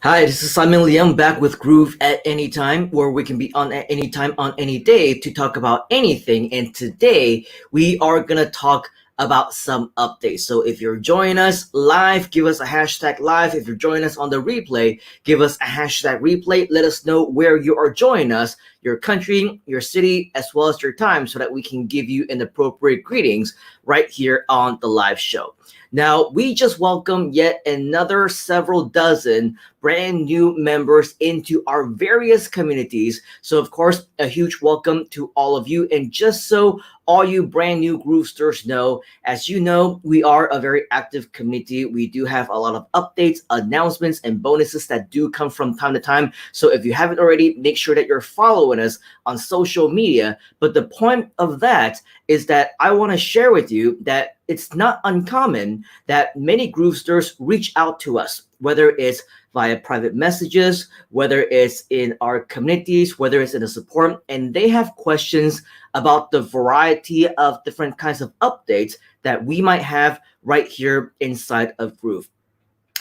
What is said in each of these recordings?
Hi, this is Simon Leung back with Groove at Any Time, where we can be on at any time on any day to talk about anything. And today we are gonna talk about some updates. So if you're joining us live, give us a hashtag live. If you're joining us on the replay, give us a hashtag replay. Let us know where you are joining us, your country, your city, as well as your time, so that we can give you an appropriate greetings right here on the live show. Now, we just welcome yet another several dozen brand new members into our various communities. So, of course, a huge welcome to all of you. And just so all you brand new Groovesters know, as you know, we are a very active community. We do have a lot of updates, announcements, and bonuses that do come from time to time. So if you haven't already, make sure that you're following us on social media. But the point of that is that I want to share with you that it's not uncommon that many Groovesters reach out to us, whether it's via private messages, whether it's in our communities, whether it's in the support, and they have questions about the variety of different kinds of updates that we might have right here inside of Groove.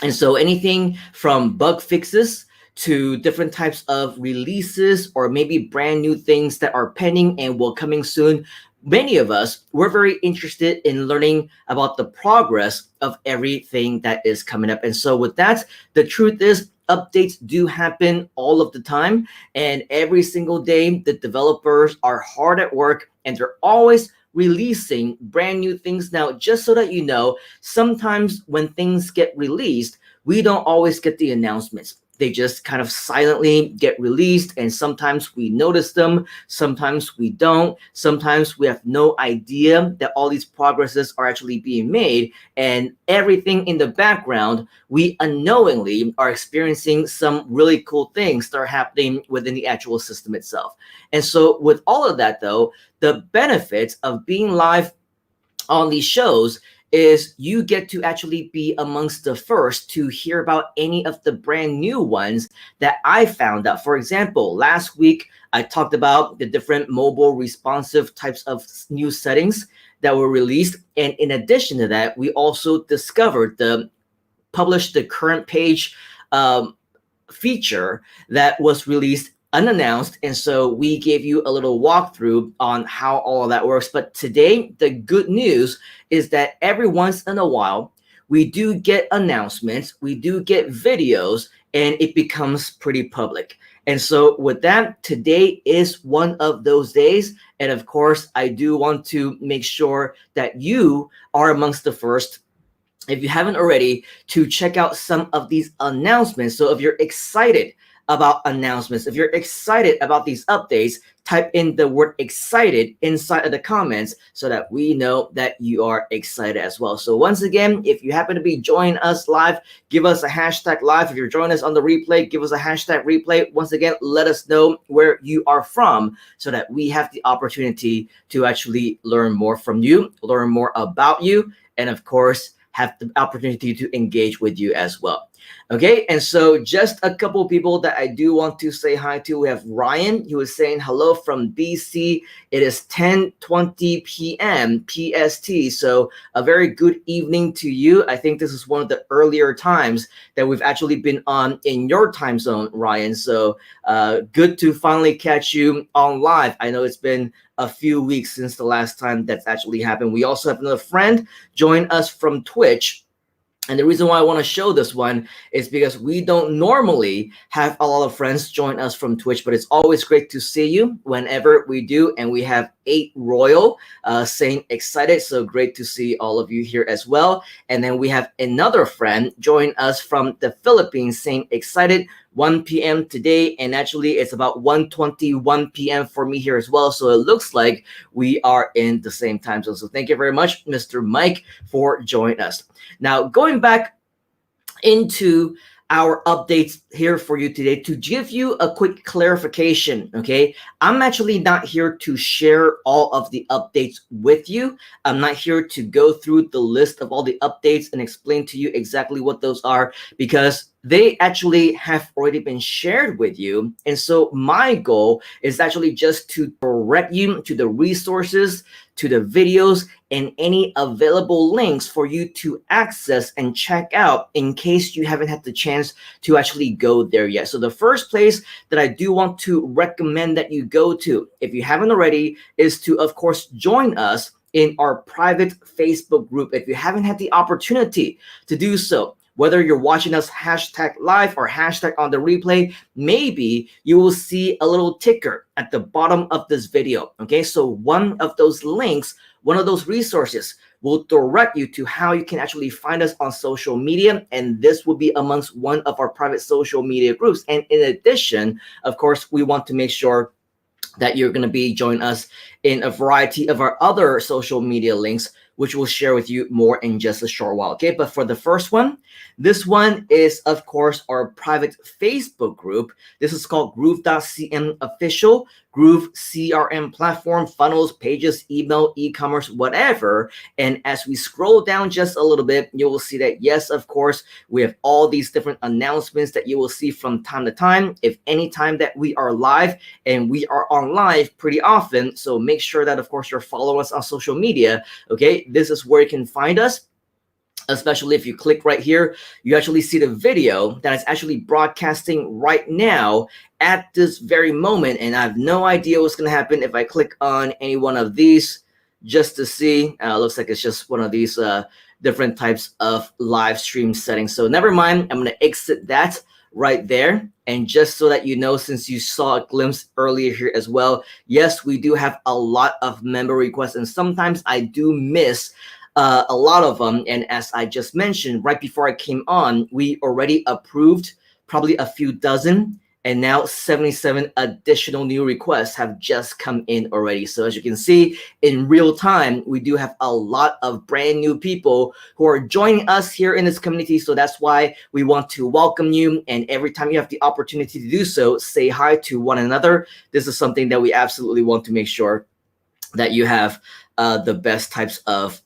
And so anything from bug fixes to different types of releases or maybe brand new things that are pending and will coming soon, many of us, we're very interested in learning about the progress of everything that is coming up. And so with that, the truth is updates do happen all of the time, and every single day the developers are hard at work and they're always releasing brand new things. Now, just so that you know, sometimes when things get released, we don't always get the announcements. They just kind of silently get released, and sometimes we notice them, sometimes we don't. Sometimes we have no idea that all these progresses are actually being made, and everything in the background, we unknowingly are experiencing some really cool things that are happening within the actual system itself. And so with all of that though, the benefits of being live on these shows is you get to actually be amongst the first to hear about any of the brand new ones that I found out. For example, last week I talked about the different mobile responsive types of new settings that were released, and in addition to that, we also discovered published the current page feature that was released unannounced, and so we gave you a little walkthrough on how all of that works. But today the good news is that every once in a while we do get announcements, we do get videos, and it becomes pretty public. And so with that, today is one of those days, and of course I do want to make sure that you are amongst the first, if you haven't already, to check out some of these announcements. So if you're excited about announcements, if you're excited about these updates, type in the word excited inside of the comments so that we know that you are excited as well. So once again, if you happen to be joining us live, give us a hashtag live. If you're joining us on the replay, give us a hashtag replay. Once again, let us know where you are from so that we have the opportunity to actually learn more from you, learn more about you, and of course, have the opportunity to engage with you as well. Okay, and so just a couple people that I do want to say hi to. We have Ryan, who is saying hello from BC. It is 10:20 p.m. PST, so a very good evening to you. I think this is one of the earlier times that we've actually been on in your time zone, Ryan. So good to finally catch you on live. I know it's been a few weeks since the last time that's actually happened. We also have another friend join us from Twitch. And the reason why I want to show this one is because we don't normally have a lot of friends join us from Twitch, but it's always great to see you whenever we do. And we have 8 Royal saying excited. So great to see all of you here as well. And then we have another friend join us from the Philippines saying excited. 1 p.m. today, and actually it's about 1:21 p.m. for me here as well. So it looks like we are in the same time zone. So thank you very much, Mr. Mike, for joining us. Now, going back into our updates here for you today to give you a quick clarification, okay? I'm actually not here to share all of the updates with you. I'm not here to go through the list of all the updates and explain to you exactly what those are, because they actually have already been shared with you. And so my goal is actually just to direct you to the resources, to the videos, and any available links for you to access and check out in case you haven't had the chance to actually go there yet. So the first place that I do want to recommend that you go to, if you haven't already, is to, of course, join us in our private Facebook group. If you haven't had the opportunity to do so, whether you're watching us hashtag live or hashtag on the replay, maybe you will see a little ticker at the bottom of this video. Okay, so one of those links, one of those resources will direct you to how you can actually find us on social media. And this will be amongst one of our private social media groups. And in addition, of course, we want to make sure that you're going to be joining us in a variety of our other social media links, which we'll share with you more in just a short while. Okay, but for the first one, this one is, of course, our private Facebook group. This is called Groove.cm Official, Groove CRM platform, funnels, pages, email, e-commerce, whatever. And as we scroll down just a little bit, you will see that, yes, of course, we have all these different announcements that you will see from time to time. If any time that we are live, and we are on live pretty often, so make sure that, of course, you're following us on social media. Okay, this is where you can find us. Especially if you click right here, you actually see the video that is actually broadcasting right now at this very moment. And I have no idea what's going to happen if I click on any one of these just to see. Looks like it's just one of these different types of live stream settings. So never mind, I'm going to exit that right there. And just so that you know, since you saw a glimpse earlier here as well, yes, we do have a lot of member requests, and sometimes I do miss a lot of them. And as I just mentioned right before I came on, we already approved probably a few dozen, and now 77 additional new requests have just come in already. So as you can see in real time, we do have a lot of brand new people who are joining us here in this community. So that's why we want to welcome you. And every time you have the opportunity to do so, say hi to one another. This is something that we absolutely want to make sure that you have the best types of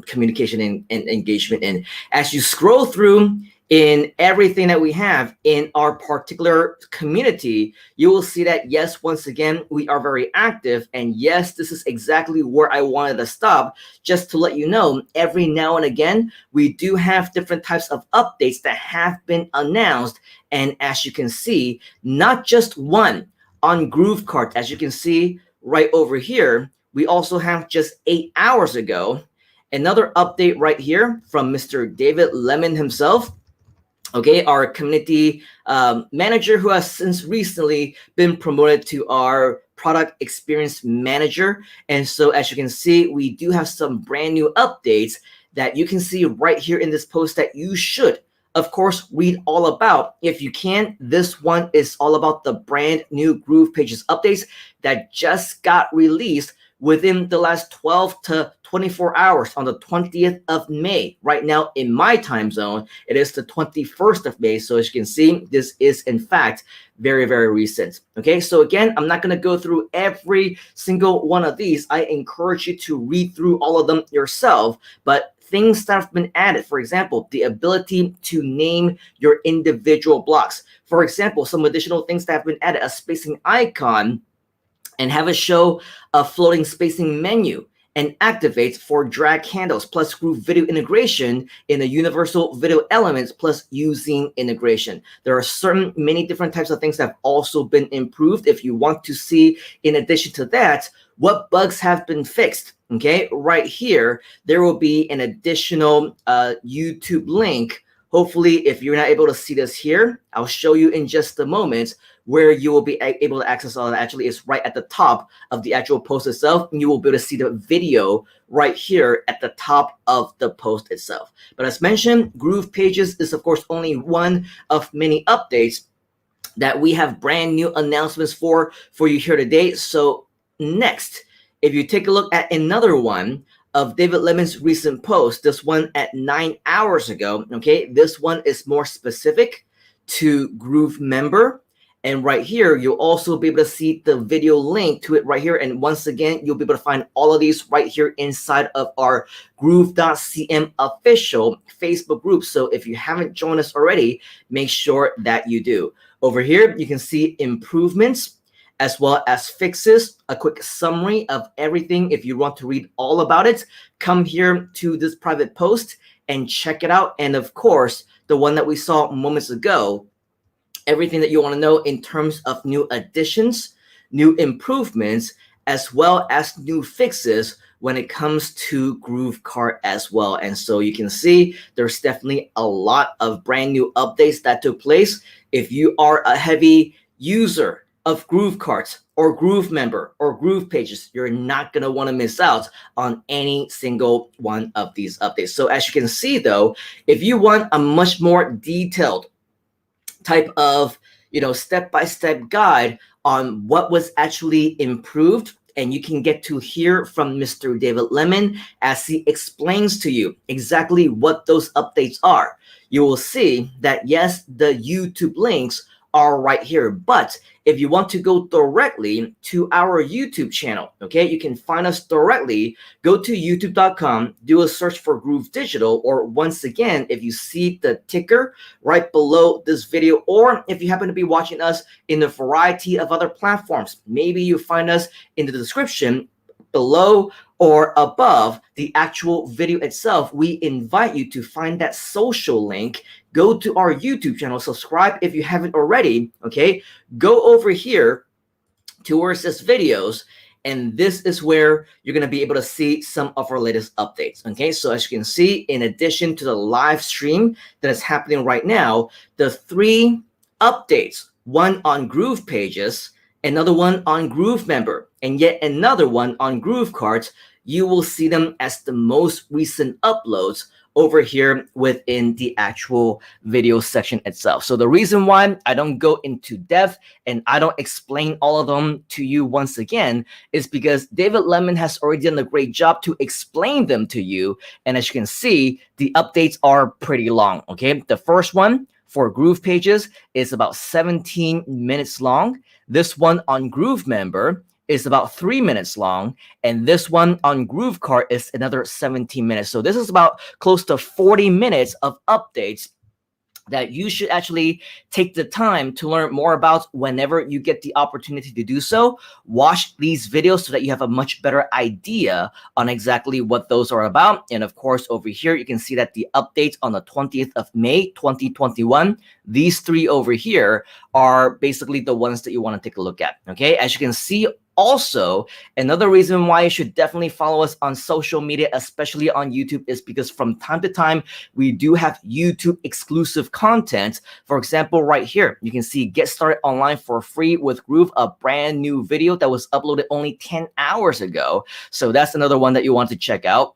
communication and engagement. And as you scroll through in everything that we have in our particular community, you will see that, yes, once again, we are very active. And yes, this is exactly where I wanted to stop, just to let you know, every now and again, we do have different types of updates that have been announced. And as you can see, not just one on GrooveCart, as you can see right over here, we also have just 8 hours ago another update right here from Mr. David Lemon himself. Okay, our community manager, who has since recently been promoted to our product experience manager. And so as you can see, we do have some brand new updates that you can see right here in this post that you should, of course, read all about. If you can, this one is all about the brand new Groove Pages updates that just got released within the last 12 to 24 hours on the 20th of May. Right now in my time zone, it is the 21st of May. So as you can see, this is in fact very, very recent. Okay, so again, I'm not going to go through every single one of these. I encourage you to read through all of them yourself, but things that have been added, for example, the ability to name your individual blocks. For example, some additional things that have been added, a spacing icon, and have it show a floating spacing menu and activate for drag handles, plus Groove video integration in the universal video elements, plus using integration. There are certain many different types of things that have also been improved. If you want to see, in addition to that, what bugs have been fixed, okay, right here, there will be an additional YouTube link. Hopefully, if you're not able to see this here, I'll show you in just a moment where you will be able to access all that. Actually, it's right at the top of the actual post itself, and you will be able to see the video right here at the top of the post itself. But as mentioned, Groove Pages is, of course, only one of many updates that we have brand new announcements for you here today. So next, if you take a look at another one of David Lemon's recent post, this one at 9 hours ago, okay, this one is more specific to Groove member. And right here, you'll also be able to see the video link to it right here. And once again, you'll be able to find all of these right here inside of our Groove.cm official Facebook group. So if you haven't joined us already, make sure that you do. Over here, you can see improvements as well as fixes, a quick summary of everything. If you want to read all about it, come here to this private post and check it out. And of course, the one that we saw moments ago, everything that you want to know in terms of new additions, new improvements, as well as new fixes when it comes to GrooveCart as well. And so you can see there's definitely a lot of brand new updates that took place. If you are a heavy user of GrooveCart or Groove member or Groove pages, you're not going to want to miss out on any single one of these updates. So as you can see though, if you want a much more detailed type of step-by-step guide on what was actually improved, and you can get to hear from Mr. David Lemon as he explains to you exactly what those updates are. You will see that yes, the YouTube links are right here, but if you want to go directly to our YouTube channel, okay, you can find us directly. Go to youtube.com, do a search for Groove Digital, or once again, if you see the ticker right below this video, or if you happen to be watching us in a variety of other platforms, maybe you find us in the description below or above the actual video itself. We invite you to find that social link, go to our YouTube channel, subscribe if you haven't already, okay? Go over here towards this videos, and this is where you're going to be able to see some of our latest updates, okay? So as you can see, in addition to the live stream that is happening right now, the 3 updates, one on Groove pages, another one on Groove member, and yet another one on GrooveCart, you will see them as the most recent uploads over here within the actual video section itself. So the reason why I don't go into depth and I don't explain all of them to you once again is because David Lemon has already done a great job to explain them to you. And as you can see, the updates are pretty long, okay? The first one for Groove pages is about 17 minutes long. This one on Groove member is about 3 minutes long, and this one on GrooveCart is another 17 minutes. So this is about close to 40 minutes of updates that you should actually take the time to learn more about whenever you get the opportunity to do so. Watch these videos so that you have a much better idea on exactly what those are about. And of course, over here, you can see that the updates on the 20th of May, 2021, these 3 over here are basically the ones that you want to take a look at, okay? As you can see, also, another reason why you should definitely follow us on social media, especially on YouTube, is because from time to time, we do have YouTube exclusive content. For example, right here, you can see Get Started Online for Free with Groove, a brand new video that was uploaded only 10 hours ago. So that's another one that you want to check out.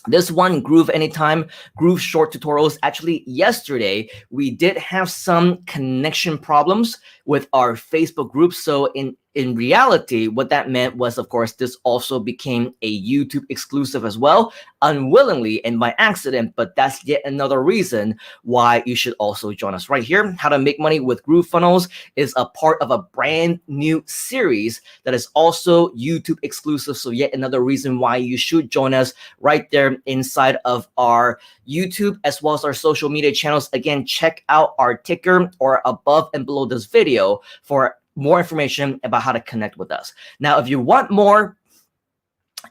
This one, Groove Anytime, Groove short tutorials. Actually, yesterday, we did have some connection problems with our Facebook group. So in reality, what that meant was, of course, this also became a YouTube exclusive as well, unwillingly and by accident, but that's yet another reason why you should also join us right here. How to Make Money with Groove Funnels is a part of a brand new series that is also YouTube exclusive. So yet another reason why you should join us right there inside of our YouTube as well as our social media channels. Again, check out our ticker or above and below this video for more information about how to connect with us. Now, if you want more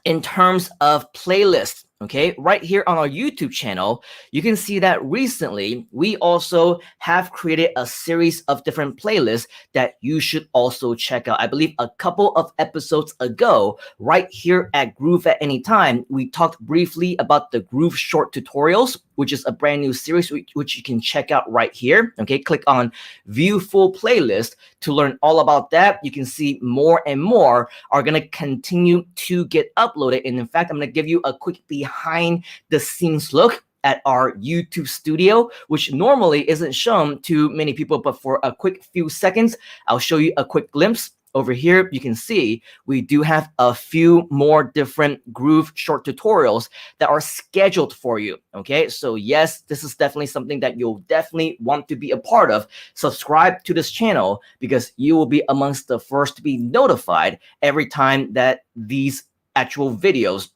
in terms of playlists, okay, right here on our YouTube channel, you can see that recently we also have created a series of different playlists that you should also check out. I believe a couple of episodes ago, right here at Groove at Any Time, we talked briefly about the Groove short tutorials, which is a brand new series which you can check out right here. Okay, click on View Full Playlist to learn all about that. You can see more and more are going to continue to get uploaded. And in fact, I'm going to give you a quick behind the scenes look at our YouTube studio, which normally isn't shown to many people, but for a quick few seconds, I'll show you a quick glimpse over here you can see we do have a few more different Groove short tutorials that are scheduled for you. Okay, so yes, this is definitely something that you'll definitely want to be a part of. Subscribe to this channel because you will be amongst the first to be notified every time that these actual videos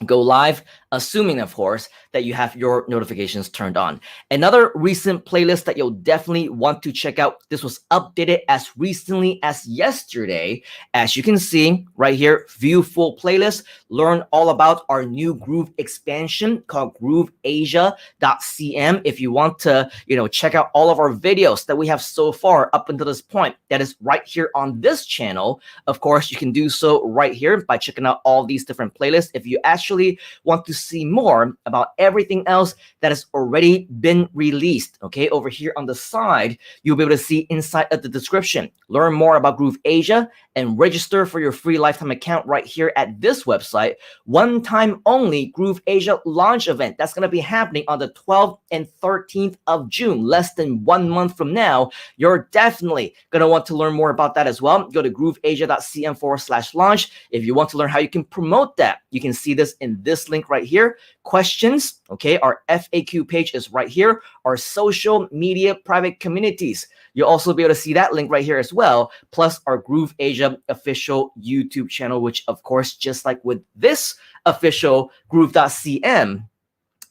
go live, assuming of course that you have your notifications turned on. Another recent playlist that you'll definitely want to check out, this was updated as recently as yesterday. As you can see right here, view full playlist, learn all about our new Groove expansion called grooveasia.cm. If you want to check out all of our videos that we have so far up until this point, that is right here on this channel. Of course, you can do so right here by checking out all these different playlists. If you actually want to see more about everything else that has already been released, okay, over here on the side, you'll be able to see inside of the description. Learn more about Groove Asia and register for your free lifetime account right here at this website. One time only Groove Asia launch event. That's going to be happening on the 12th and 13th of June, less than 1 month from now. You're definitely going to want to learn more about that as well. Go to grooveasia.cm/launch. If you want to learn how you can promote that, you can see this in this link right here. Questions, okay, our FAQ page is right here. Our social media private communities, you'll also be able to see that link right here as well, plus our Groove Asia official YouTube channel, which of course, just like with this official groove.cm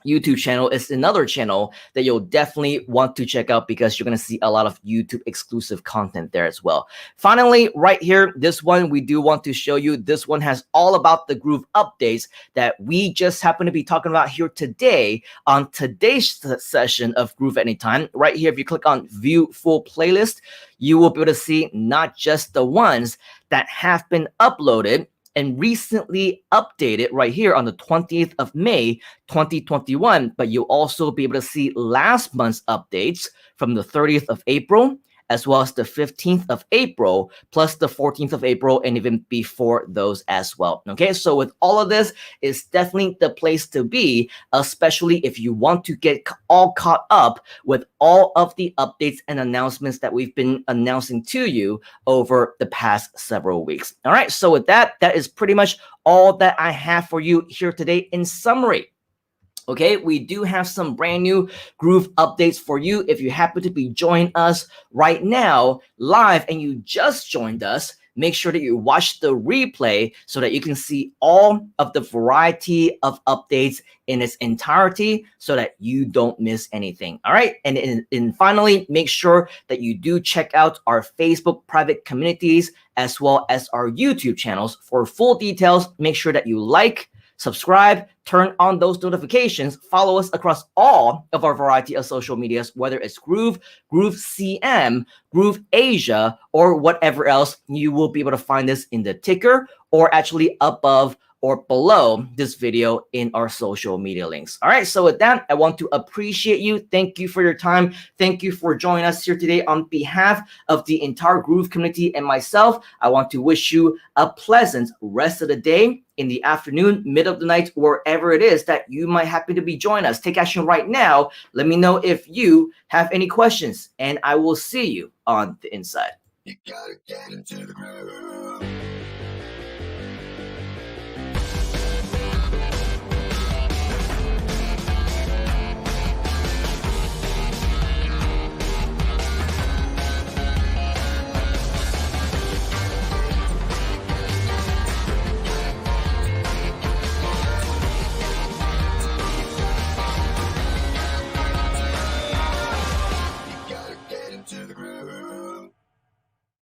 YouTube channel, is another channel that you'll definitely want to check out because you're going to see a lot of YouTube exclusive content there as well. Finally, right here, this one we do want to show you. This one has all about the Groove updates that we just happen to be talking about here today on today's session of Groove Anytime. Right here, if you click on view full playlist, you will be able to see not just the ones that have been uploaded and recently updated right here on the 20th of May, 2021, but you'll also be able to see last month's updates from the 30th of April, as well as the 15th of April, plus the 14th of April, and even before those as well. Okay, so with all of this, it's definitely the place to be, especially if you want to get all caught up with all of the updates and announcements that we've been announcing to you over the past several weeks. All right, so with that, that is pretty much all that I have for you here today in summary. Okay, we do have some brand new Groove updates for you. If you happen to be joining us right now live and you just joined us, make sure that you watch the replay so that you can see all of the variety of updates in its entirety so that you don't miss anything. All right, and finally, make sure that you do check out our Facebook private communities as well as our YouTube channels for full details. Make sure that you like, subscribe, turn on those notifications, follow us across all of our variety of social medias, whether it's Groove, Groove CM, Groove Asia, or whatever else. You will be able to find this in the ticker or actually above or below this video in our social media links. All right, so with that, I want to appreciate you. Thank you for your time. Thank you for joining us here today. On behalf of the entire Groove community and myself, I want to wish you a pleasant rest of the day, in the afternoon, mid of the night, wherever it is that you might happen to be joining us. Take action right now. Let me know if you have any questions, and I will see you on the inside. You gotta get into the groove.